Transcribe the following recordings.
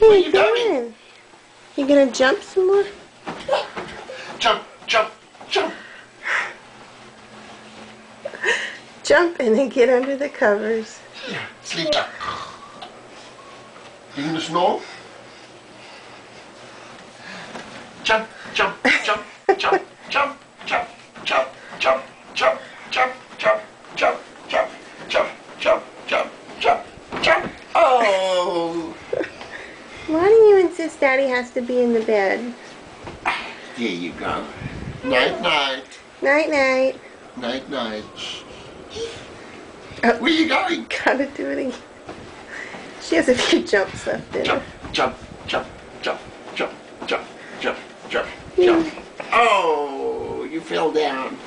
Where are you going? You gonna jump some more? Jump, jump, jump. Jump in and get under the covers. Here, sleep down. You gonna snore? Jump, jump, jump, jump, jump, jump, jump, jump, jump, jump, jump, jump, jump, jump, jump, jump, jump, jump. Oh! Why do you insist Daddy has to be in the bed? There you go. Night, night. Night, night. Night, night. Oh, where you going? Gotta do it again. She has a few jumps left in Jump, her. jump, jump, jump, jump, jump, jump, jump, jump. Oh, you fell down.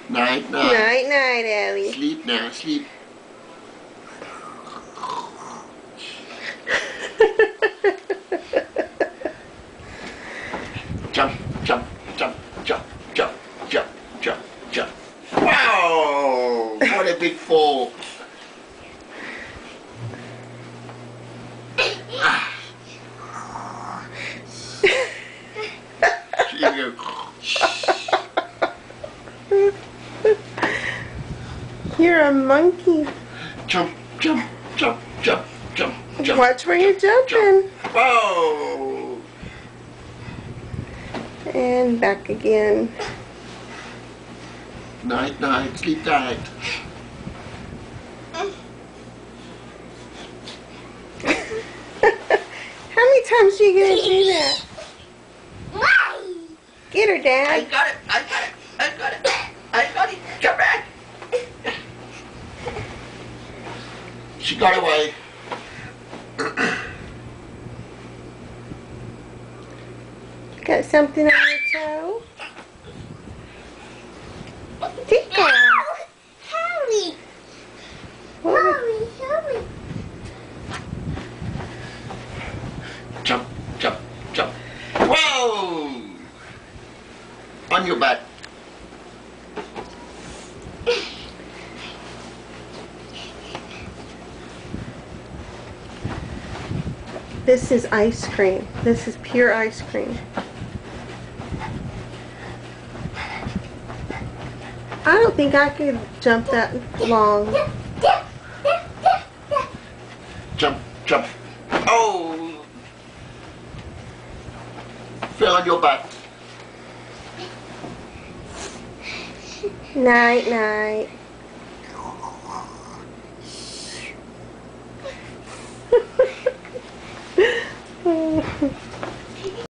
Night, night. Night, night, Ellie. Sleep now, sleep. Jump, jump, jump, jump, jump, jump, jump, jump. Wow! What a big fall. Here you go. You're a monkey. Jump, jump, jump, jump, jump, jump. Watch where you're jumping. Whoa! And back again. Night, night, sleep tight. How many times are you gonna do that? Get her, I Dad. got it, I got it, I got it, I got it. Jump back. She got away. Got something on your toe? Tickle. Harry! What? Harry, Harry! Jump, jump, jump. Whoa! On your butt. This is ice cream. This is pure ice cream. I don't think I could jump that long. Jump, jump. Oh! Fell on your butt. Night, night.